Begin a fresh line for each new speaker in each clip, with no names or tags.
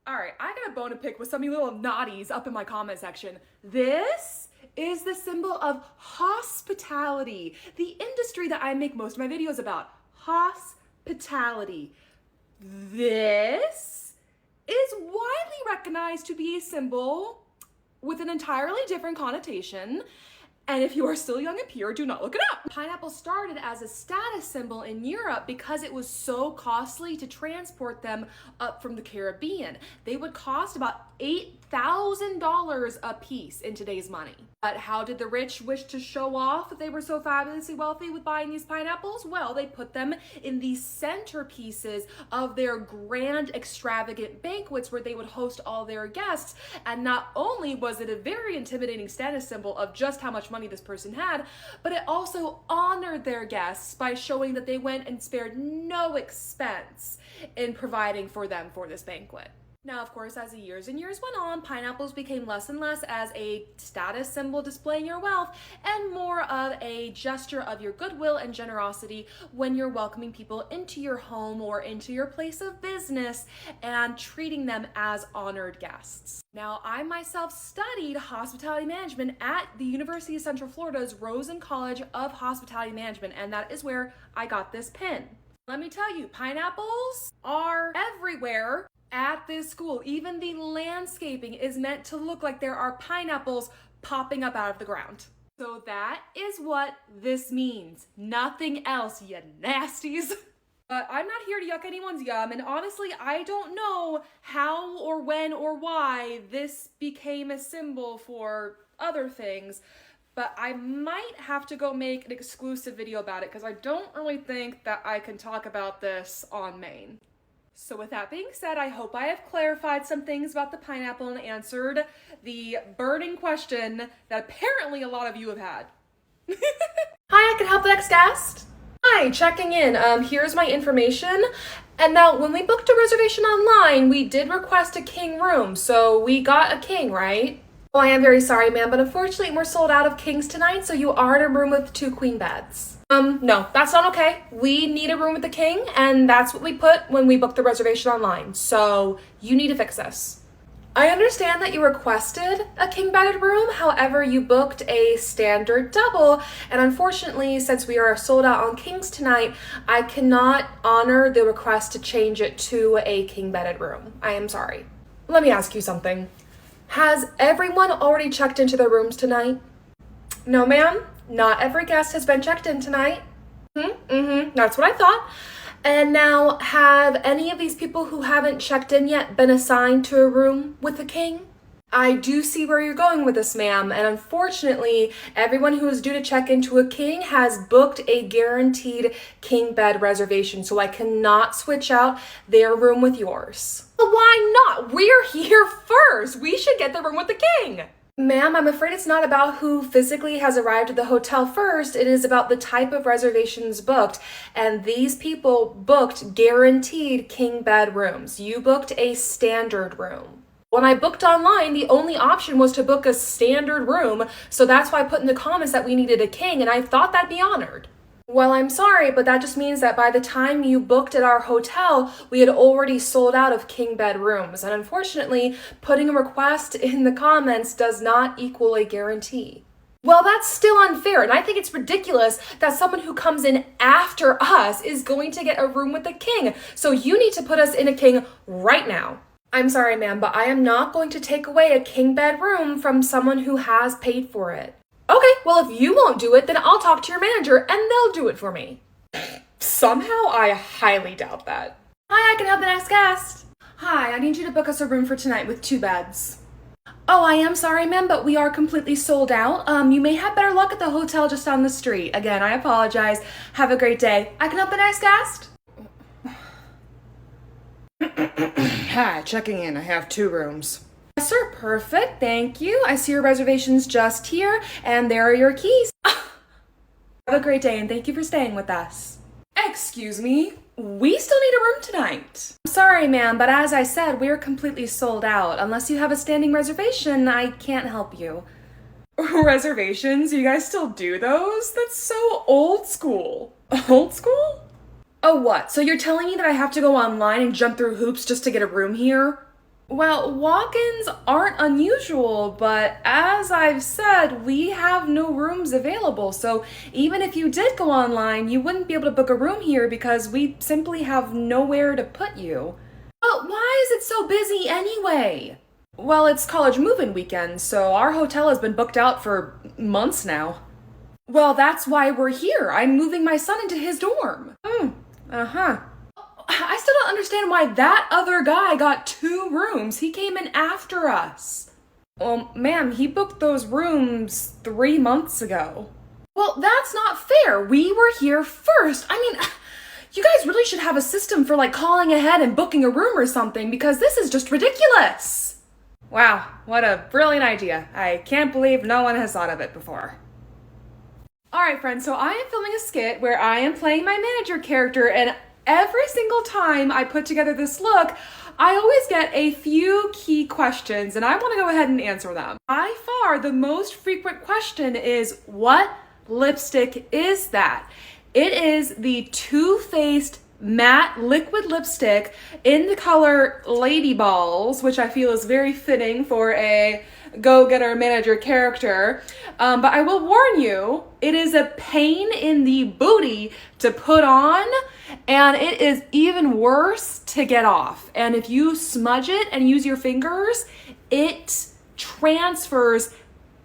All right, I got a bone to pick with some of you little naughties up in my comment section. This is the symbol of hospitality, the industry that I make most of my videos about. Hospitality. This is widely recognized to be a symbol with an entirely different connotation. And if you are still young and pure, do not look it up. Pineapple started as a status symbol in Europe because it was so costly to transport them up from the Caribbean. They would cost about $8,000 a piece in today's money. But how did the rich wish to show off that they were so fabulously wealthy with buying these pineapples? Well, they put them in the centerpieces of their grand, extravagant banquets where they would host all their guests. And not only was it a very intimidating status symbol of just how much money this person had, but it also honored their guests by showing that they went and spared no expense in providing for them for this banquet. Now, of course, as the years and years went on, pineapples became less and less as a status symbol displaying your wealth and more of a gesture of your goodwill and generosity when you're welcoming people into your home or into your place of business and treating them as honored guests. Now, I myself studied hospitality management at the University of Central Florida's Rosen College of Hospitality Management, and that is where I got this pin. Let me tell you, pineapples are everywhere at this school. Even the landscaping is meant to look like there are pineapples popping up out of the ground. So that is what this means. Nothing else, you nasties. But I'm not here to yuck anyone's yum, and honestly, I don't know how or when or why this became a symbol for other things, but I might have to go make an exclusive video about it because I don't really think that I can talk about this on Maine. So with that being said, I hope I have clarified some things about the pineapple and answered the burning question that apparently a lot of you have had. Hi, I can help the next guest. Hi, checking in. Here's my information. And now when we booked a reservation online, we did request a king room. So we got a king, right? Oh, I am very sorry, ma'am, but unfortunately we're sold out of kings tonight, so you are in a room with 2 queen beds. No, that's not okay. We need a room with the king, and that's what we put when we booked the reservation online. So you need to fix this. I understand that you requested a king-bedded room, however, you booked a standard double, and unfortunately, since we are sold out on kings tonight, I cannot honor the request to change it to a king-bedded room. I am sorry. Let me ask you something. Has everyone already checked into their rooms tonight? No, ma'am. Not every guest has been checked in tonight. That's what I thought. And now, have any of these people who haven't checked in yet been assigned to a room with the king? I do see where you're going with this, ma'am, and unfortunately, everyone who is due to check into a king has booked a guaranteed king bed reservation, so I cannot switch out their room with yours. Why not? We're here first. We should get the room with the king. Ma'am, I'm afraid it's not about who physically has arrived at the hotel first. It is about the type of reservations booked. And these people booked guaranteed king bed rooms. You booked a standard room. When I booked online, the only option was to book a standard room. So that's why I put in the comments that we needed a king, and I thought that'd be honored. Well, I'm sorry, but that just means that by the time you booked at our hotel, we had already sold out of king bed rooms. And unfortunately, putting a request in the comments does not equal a guarantee. Well, that's still unfair, and I think it's ridiculous that someone who comes in after us is going to get a room with the king. So you need to put us in a king right now. I'm sorry, ma'am, but I am not going to take away a king bed room from someone who has paid for it. Okay, well, if you won't do it, then I'll talk to your manager and they'll do it for me. Somehow, I highly doubt that. Hi, I can help the next guest. Hi, I need you to book us a room for tonight with 2 beds. Oh, I am sorry, ma'am, but we are completely sold out. You may have better luck at the hotel just down the street. Again, I apologize. Have a great day. I can help the next guest.
Hi, checking in. I have 2 rooms.
Yes, sir, perfect. Thank you. I see your reservations just here, and there are your keys. Have a great day, and thank you for staying with us. Excuse me, we still need a room tonight. I'm sorry, ma'am, but as I said, we're completely sold out. Unless you have a standing reservation, I can't help you. Reservations? You guys still do those? That's so old school. Old school? Oh, what? So you're telling me that I have to go online and jump through hoops just to get a room here? Well, walk-ins aren't unusual, but as I've said, we have no rooms available. So even if you did go online, you wouldn't be able to book a room here because we simply have nowhere to put you. But why is it so busy anyway? Well, it's college move-in weekend, so our hotel has been booked out for months now. Well, that's why we're here. I'm moving my son into his dorm. Uh-huh. I still don't understand why that other guy got 2 rooms. He came in after us. Well, ma'am, he booked those rooms 3 months ago. Well, that's not fair. We were here first. I mean, you guys really should have a system for like calling ahead and booking a room or something because this is just ridiculous. Wow, what a brilliant idea. I can't believe no one has thought of it before. Alright friends, so I am filming a skit where I am playing my manager character, and every single time I put together this look, I always get a few key questions and I want to go ahead and answer them. By far, the most frequent question is, what lipstick is that? It is the Too Faced matte liquid lipstick in the color Lady Balls, which I feel is very fitting for a go-getter manager character. But I will warn you, it is a pain in the booty to put on, and it is even worse to get off. And if you smudge it and use your fingers, it transfers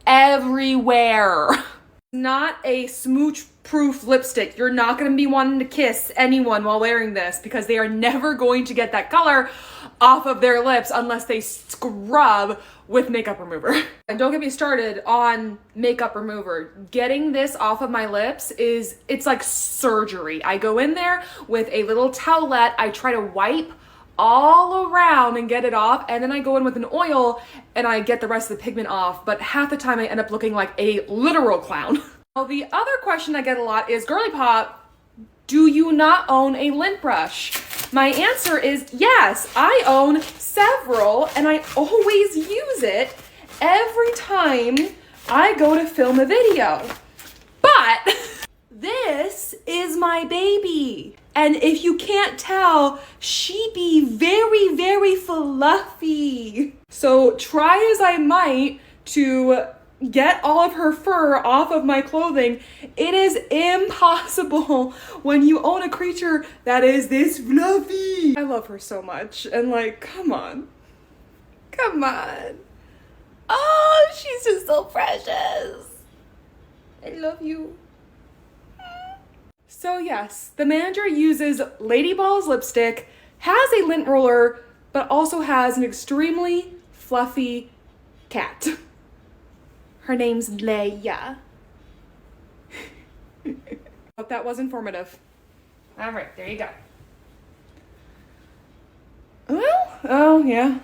everywhere. Not a smooch-proof lipstick. You're not going to be wanting to kiss anyone while wearing this because they are never going to get that color off of their lips unless they scrub with makeup remover. And don't get me started on makeup remover. Getting this off of my lips it's like surgery. I go in there with a little towelette. I try to wipe all around and get it off, and then I go in with an oil and I get the rest of the pigment off, but half the time I end up looking like a literal clown. Well, the other question I get a lot is, Girly Pop, do you not own a lint brush? My answer is yes, I own several, and I always use it every time I go to film a video. But this is my baby. And if you can't tell, she be very, very fluffy. So try as I might to get all of her fur off of my clothing, it is impossible when you own a creature that is this fluffy. I love her so much, and like, come on. Come on. Oh, she's just so precious. I love you. So yes, the manager uses Lady Balls lipstick, has a lint roller, but also has an extremely fluffy cat. Her name's Leia. Hope that was informative. All right, there you go. Well, oh yeah.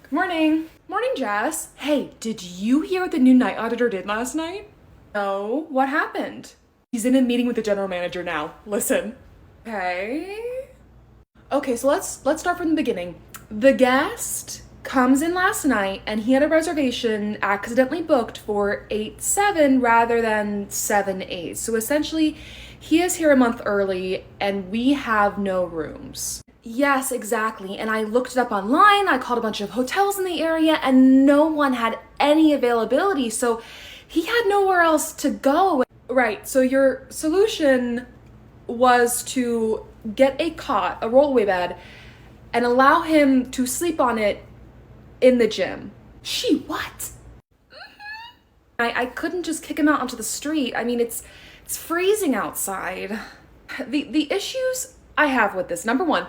Good morning. Morning, Jess. Hey, did you hear what the new night auditor did last night? No, what happened? He's in a meeting with the general manager now. Listen. Okay, so let's start from the beginning. The guest comes in last night and he had a reservation accidentally booked for 8/7 rather than 7/8. So essentially, he is here a month early and we have no rooms. Yes, exactly. And I looked it up online, I called a bunch of hotels in the area, and no one had any availability. So he had nowhere else to go. Right, so your solution was to get a cot, a rollaway bed, and allow him to sleep on it in the gym. She what? I couldn't just kick him out onto the street. I mean, it's freezing outside. The issues I have with this, number one,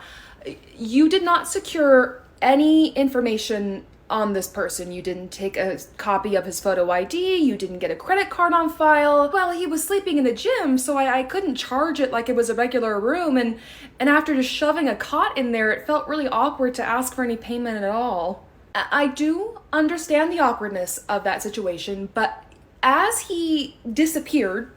you did not secure any information on this person. You didn't take a copy of his photo ID, you didn't get a credit card on file. Well, he was sleeping in the gym, so I couldn't charge it like it was a regular room, and after just shoving a cot in there, it felt really awkward to ask for any payment at all. I do understand the awkwardness of that situation, but as he disappeared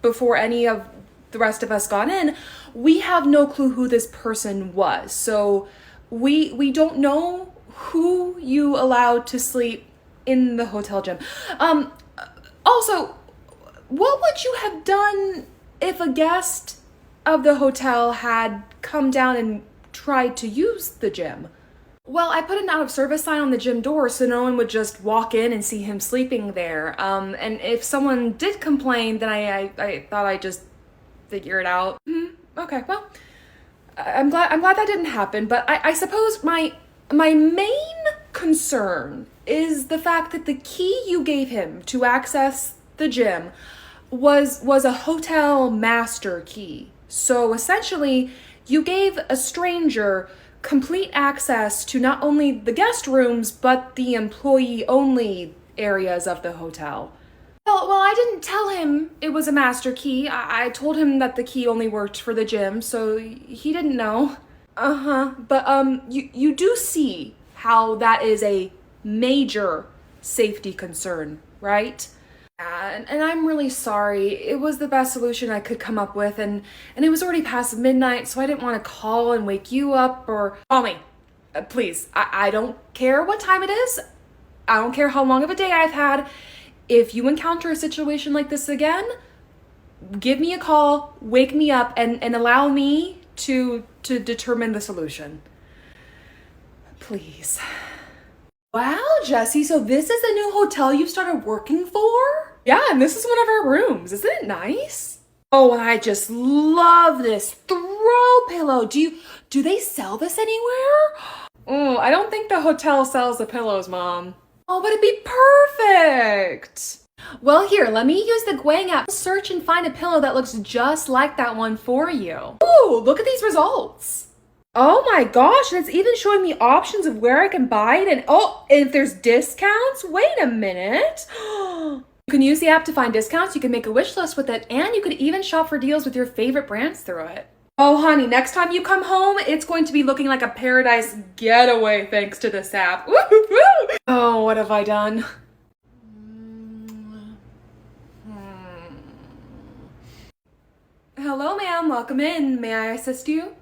before any of the rest of us got in, we have no clue who this person was. So we don't know who you allowed to sleep in the hotel gym. Also, what would you have done if a guest of the hotel had come down and tried to use the gym. Well, I put an out of service sign on the gym door so no one would just walk in and see him sleeping there. And if someone did complain, then I thought I'd just figure it out. Okay, well, I'm glad that didn't happen, but I suppose my main concern is the fact that the key you gave him to access the gym was a hotel master key. So essentially, you gave a stranger complete access to not only the guest rooms, but the employee-only areas of the hotel. Well, I didn't tell him it was a master key. I told him that the key only worked for the gym, so he didn't know. But you do see how that is a major safety concern, right? And I'm really sorry. It was the best solution I could come up with, and it was already past midnight, so I didn't want to call and wake you up or call me. Please, I don't care what time it is. I don't care how long of a day I've had. If you encounter a situation like this again, give me a call, wake me up, and allow me to determine the solution. Please. Wow, Jessie, so this is the new hotel you started working for? Yeah, and this is one of our rooms. Isn't it nice? Oh, and I just love this throw pillow. Do they sell this anywhere? Oh, I don't think the hotel sells the pillows, Mom. Oh, but it'd be perfect. Well, here, let me use the Gwang app to search and find a pillow that looks just like that one for you. Ooh, look at these results. Oh my gosh, and it's even showing me options of where I can buy it, and if there's discounts, wait a minute. You can use the app to find discounts, you can make a wish list with it, and you could even shop for deals with your favorite brands through it. Oh honey, next time you come home, it's going to be looking like a paradise getaway thanks to this app. Oh, what have I done? Hello ma'am, welcome in. May I assist you?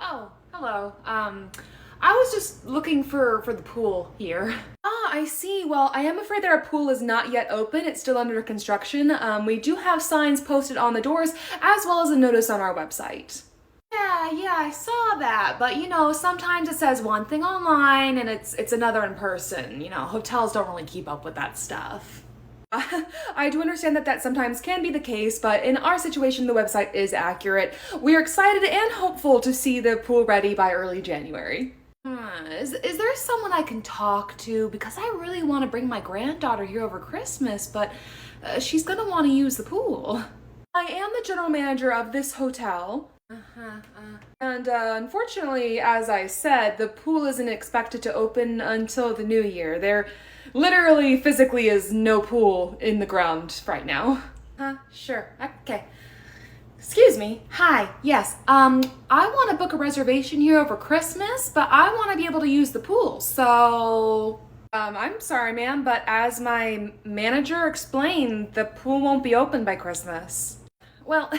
Oh. Hello. I was just looking for the pool here. Ah, I see. Well, I am afraid that our pool is not yet open. It's still under construction. We do have signs posted on the doors as well as a notice on our website. Yeah, I saw that. But you know, sometimes it says one thing online and it's another in person. You know, hotels don't really keep up with that stuff. I do understand that sometimes can be the case, but in our situation, the website is accurate. We are excited and hopeful to see the pool ready by early January. Is there someone I can talk to? Because I really want to bring my granddaughter here over Christmas, but she's gonna want to use the pool. I am the general manager of this hotel. And unfortunately, as I said, the pool isn't expected to open until the new year. There literally, physically is no pool in the ground right now. Sure. Okay. Excuse me. Hi. Yes. I want to book a reservation here over Christmas, but I want to be able to use the pool. So, I'm sorry, ma'am, but as my manager explained, the pool won't be open by Christmas. Well,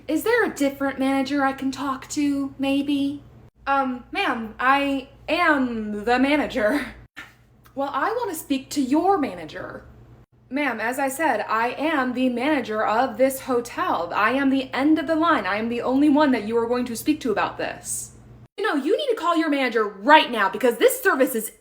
is there a different manager I can talk to, maybe? Ma'am, I am the manager. Well, I want to speak to your manager. Ma'am, as I said, I am the manager of this hotel. I am the end of the line. I am the only one that you are going to speak to about this. You know, you need to call your manager right now because this service is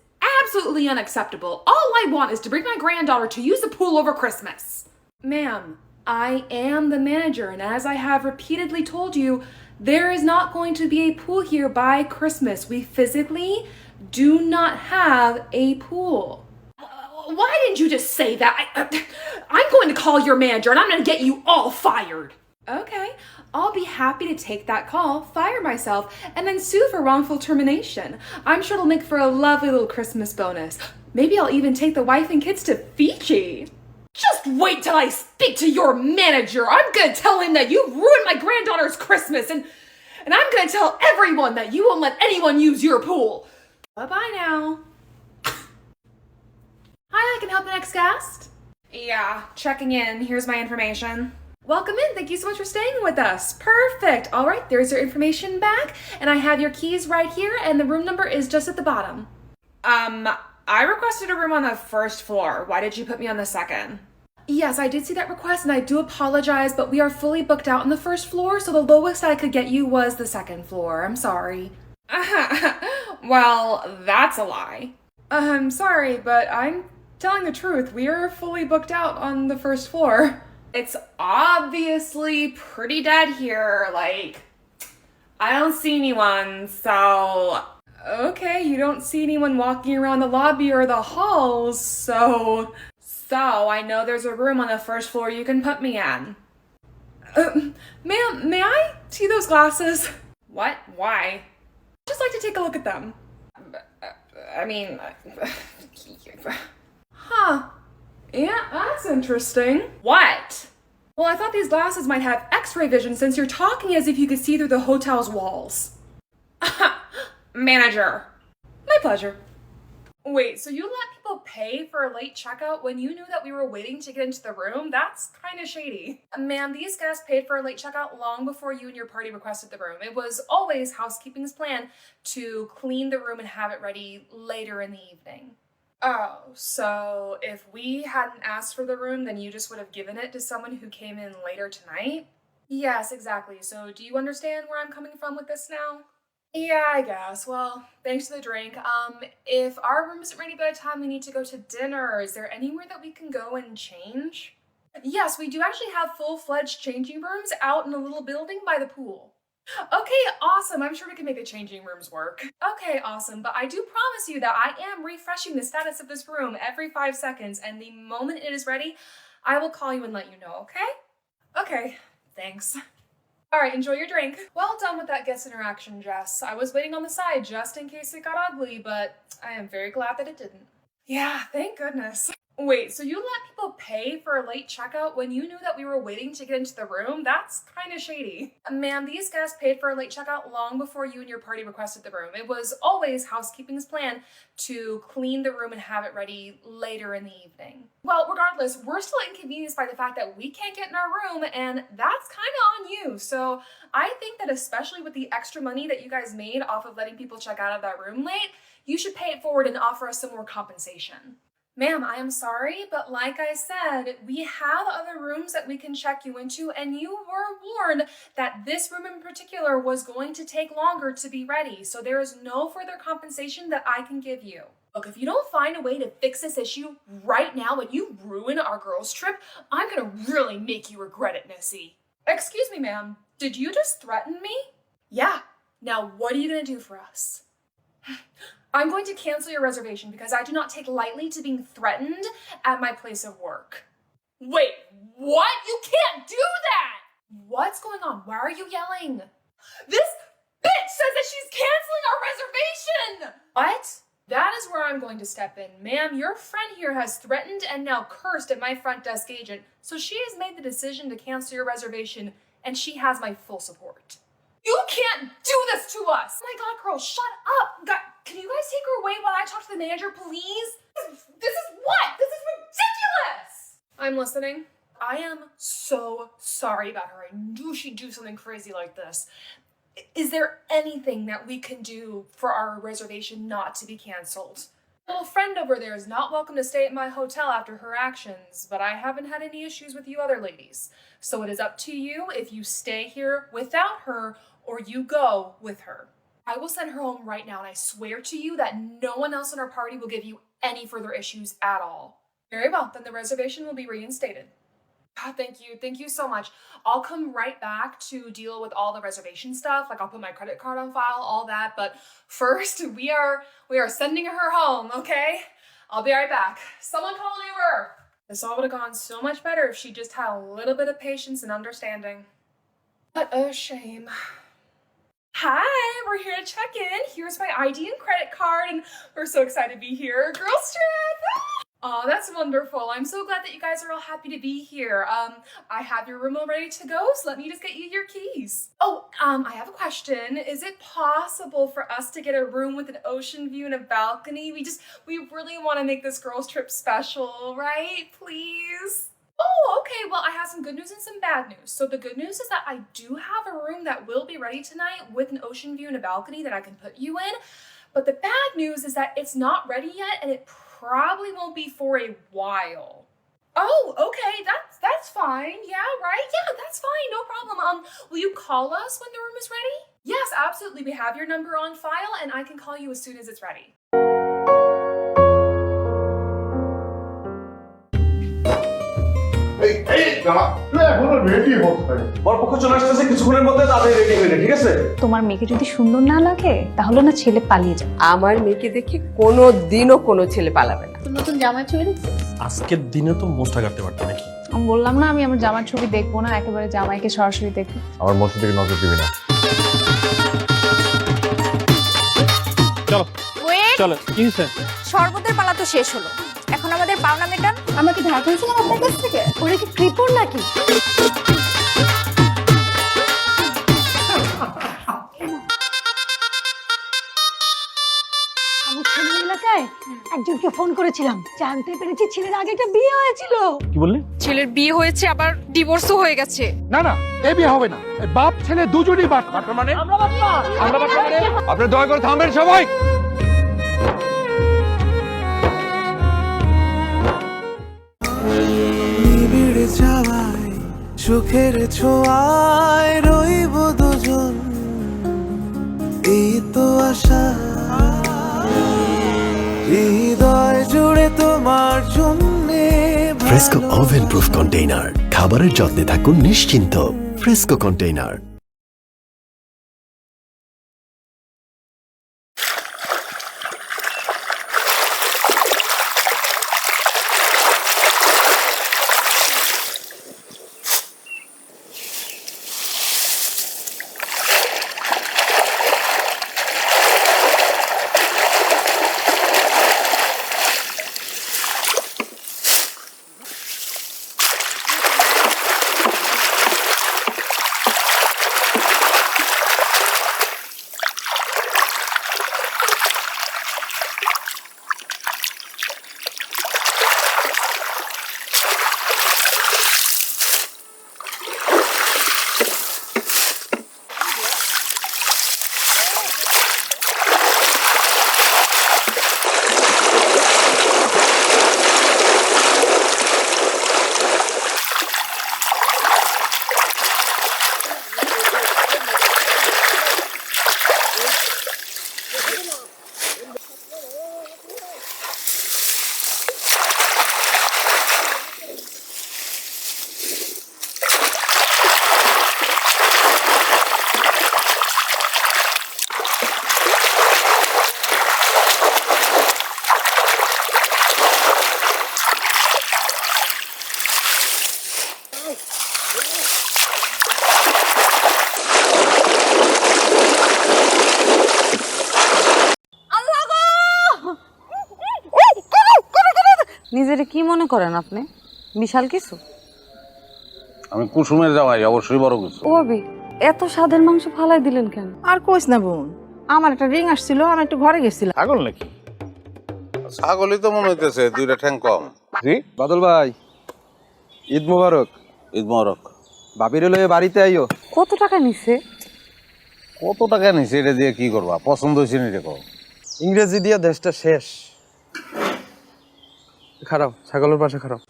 absolutely unacceptable. All I want is to bring my granddaughter to use the pool over Christmas. Ma'am, I am the manager, and as I have repeatedly told you, there is not going to be a pool here by Christmas. We physically do not have a pool. Why didn't you just say that? I'm going to call your manager and I'm going to get you all fired. Okay, I'll be happy to take that call, fire myself, and then sue for wrongful termination. I'm sure it'll make for a lovely little Christmas bonus. Maybe I'll even take the wife and kids to Fiji. Just wait till I speak to your manager. I'm going to tell him that you ruined my granddaughter's Christmas and I'm going to tell everyone that you won't let anyone use your pool. Bye-bye now. Hi, I can help the next guest. Yeah, checking in. Here's my information. Welcome in. Thank you so much for staying with us. Perfect. All right, there's your information back, and I have your keys right here, and the room number is just at the bottom.
I requested a room on the first floor. Why did you put me on the second?
Yes, I did see that request, and I do apologize, but we are fully booked out on the first floor, so the lowest I could get you was the second floor. I'm sorry.
Well, that's a lie.
Sorry, but I'm telling the truth. We are fully booked out on the first floor.
It's obviously pretty dead here. Like, I don't see anyone, so.
Okay, you don't see anyone walking around the lobby or the halls, so.
So, I know there's a room on the first floor you can put me in.
Ma'am, may I see those glasses?
What? Why?
I'd just like to take a look at them.
I mean.
Huh. Yeah, that's interesting.
What?
Well, I thought these glasses might have x-ray vision since you're talking as if you could see through the hotel's walls.
Manager.
My pleasure. Wait, so you let people pay for a late checkout when you knew that we were waiting to get into the room? That's kind of shady. Ma'am, these guests paid for a late checkout long before you and your party requested the room. It was always housekeeping's plan to clean the room and have it ready later in the evening. Oh, so if we hadn't asked for the room, then you just would have given it to someone who came in later tonight? Yes, exactly. So do you understand where I'm coming from with this now? Yeah, I guess. Well, thanks for the drink. If our room isn't ready by the time we need to go to dinner, is there anywhere that we can go and change? Yes, we do actually have full-fledged changing rooms out in a little building by the pool. Okay, awesome. I'm sure we can make the changing rooms work. Okay, awesome. But I do promise you that I am refreshing the status of this room every 5 seconds, and the moment it is ready, I will call you and let you know, okay? Okay, thanks. All right, enjoy your drink. Well done with that guest interaction, Jess. I was waiting on the side just in case it got ugly, but I am very glad that it didn't. Yeah, thank goodness. Wait, so you let people pay for a late checkout when you knew that we were waiting to get into the room? That's kind of shady. Ma'am, these guests paid for a late checkout long before you and your party requested the room. It was always housekeeping's plan to clean the room and have it ready later in the evening. Well, regardless, we're still inconvenienced by the fact that we can't get in our room, and that's kind of on you. So I think that especially with the extra money that you guys made off of letting people check out of that room late, you should pay it forward and offer us some more compensation. Ma'am, I am sorry, but like I said, we have other rooms that we can check you into, and you were warned that this room in particular was going to take longer to be ready, so there is no further compensation that I can give you. Look, if you don't find a way to fix this issue right now and you ruin our girls' trip, I'm gonna really make you regret it, Missy. Excuse me, ma'am. Did you just threaten me? Yeah. Now, what are you gonna do for us? I'm going to cancel your reservation because I do not take lightly to being threatened at my place of work. Wait, what? You can't do that! What's going on? Why are you yelling? This bitch says that she's canceling our reservation! What? That is where I'm going to step in. Ma'am, your friend here has threatened and now cursed at my front desk agent, so she has made the decision to cancel your reservation, and she has my full support. You can't do this to us! Oh my god, girl, shut up! God, can you guys take her away while I talk to the manager, please? This is what? This is ridiculous! I'm listening. I am so sorry about her. I knew she'd do something crazy like this. Is there anything that we can do for our reservation not to be canceled? A little friend over there is not welcome to stay at my hotel after her actions, but I haven't had any issues with you other ladies. So it is up to you if you stay here without her or you go with her. I will send her home right now, and I swear to you that no one else in our party will give you any further issues at all. Very well, then the reservation will be reinstated. God, thank you. Thank you so much. I'll come right back to deal with all the reservation stuff. Like I'll put my credit card on file, all that. But first, we are sending her home, okay? I'll be right back. Someone call an Uber. This all would have gone so much better if she just had a little bit of patience and understanding. What a shame. Hi, we're here to check in. Here's my ID and credit card, and we're so excited to be here. Girls trip! Oh, that's wonderful. I'm so glad that you guys are all happy to be here. I have your room all ready to go, so let me just get you your keys. Oh, I have a question. Is it possible for us to get a room with an ocean view and a balcony? We really want to make this girls trip special, right? Please? Oh, okay. Well, I have some good news and some bad news. So the good news is that I do have a room that will be ready tonight with an ocean view and a balcony that I can put you in. But the bad news is that it's not ready yet, and it probably won't be for a while. Oh, okay, that's fine. Yeah, right? Yeah, that's fine, no problem. Will you call us when the room is ready? Yes, absolutely. We have your number on file, and I can call you as soon as it's ready.
তোমার মেয়েকে যদি সুন্দর না লাগে তাহলে না ছেলে পালিয়ে যাবে।
আমার মেয়েকে দেখে কোনো দিনও কোনো ছেলে পালাবে না।
নতুন জামাই ছবি দেখছিস?
আজকের দিনে তো মোস্টা কাটতে পারতি নাকি?
আমি বললাম না আমি আমার জামার ছবি দেখবো না, একেবারে জামাইকে সরাসরি দেখবো।
আমার মসজিদ থেকে নজর দিবি না।
চলো চলো, কি হয়েছে?
শরবতের পালা তো শেষ হলো, এখন আমাদের পাওনা মেটান।
আমরা কি ধার করেছিলাম আপনার কাছ থেকে? ওরা কি কৃপণ নাকি?
আমি ছেলের এলাকায় একজনকে ফোন করেছিলাম, জানতে পেরেছি ছেলের আগে একটা বিয়ে হয়েছিল।
কি বললি?
ছেলের বিয়ে হয়েছে, আবার ডিভোর্সও হয়ে গেছে।
না না, এই বিয়ে হবে না। এই বাপ ছেলে দুজনই বাট মানে আপনি দয়া করে থামবেন সবাই।
নিবিড় ছাওয়ায় সুখের ছোঁয়ায় রইব দুজন, এই তো আশা হৃদয় জুড়ে তোমার জন্যে।
ফ্রেস্কো ওভেন প্রুফ কন্টেইনার, খাবারের যত্নে থাকুন নিশ্চিন্ত। Fresco container.
নিজের কি মনে করেন আপনি? বিশাল কিছু?
আমি কুসুমের জামাই, অবশ্যই বড় কিছু।
ও ভাবি, এত স্বাদের মাংস ফালাই দিলেন কেন?
আর কইস না বোন, আমার একটা রিং আসছিল, আমি একটু ঘরে গেছিলাম।
ছাগল নাকি? ছাগলই তো মনে হইতেছে, দুইটা ঠ্যাং কম।
জি বাদল ভাই, ঈদ মোবারক।
ঈদ মোবারক।
বাবির লয়ে বাড়িতে আইও।
কত টাকা নিছে?
কত টাকা নিছে এটা দিয়ে কি করবা? পছন্দ হয়েছে নি দেখো।
ইংরেজি দিয়ে দেশটা শেষ। খারাপ, ছাগলের পাশে খারাপ।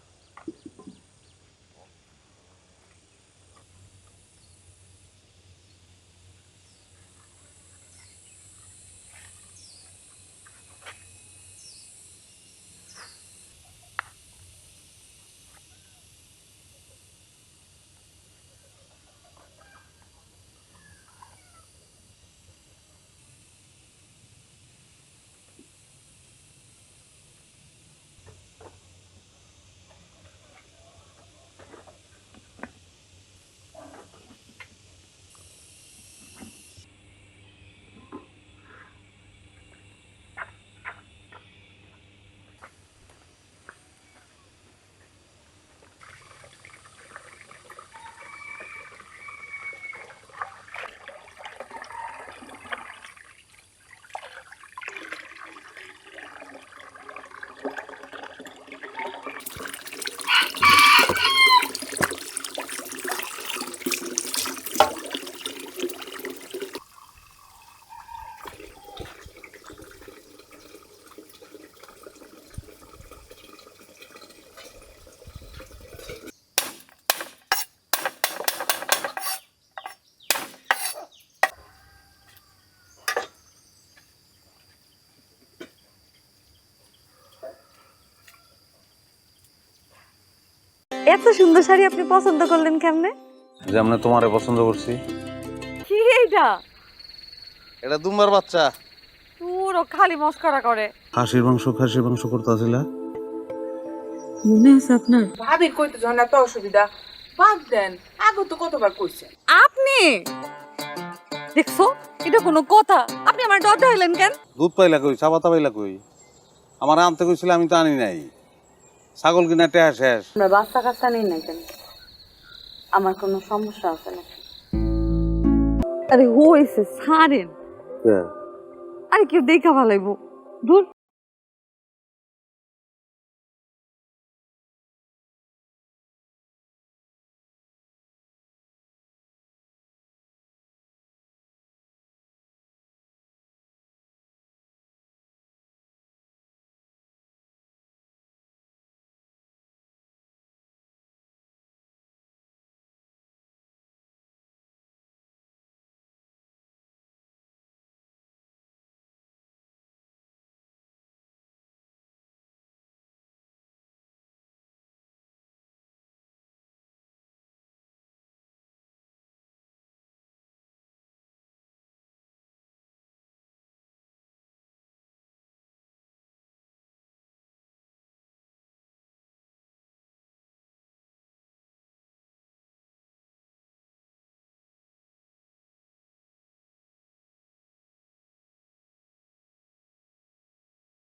এত সুন্দর শাড়ি আপনি পছন্দ করলেন কেমনে?
যেমন তোমারে পছন্দ করছি।
কি এইটা?
এটা দুম্বার বাচ্চা।
পুরো খালি মস্করা করে।
খাসির মাংস করতেছিলা।
মনে আছে আপনার?
ভাবির কইতে যখন এত অসুবিধা বাদ দেন, আগে তো কতবার কইছেন।
আপনি দেখছো এটা কোনো কথা? আপনি আমার ডর হইলেন কেন?
দুধ পাইলা কই, চা পাতা পাইলা কই? আমার আনতে কইছিল, আমি তো আনি নাই। ছাগল কিনা টেহা শেষ।
আমরা বাচ্চা কাচ্চা নেই না কেন? আমার কোনো সমস্যা আছে নাকি? আরে হইছে ছাড়েন। আরে কেউ দেখা ভালাইবো। দূর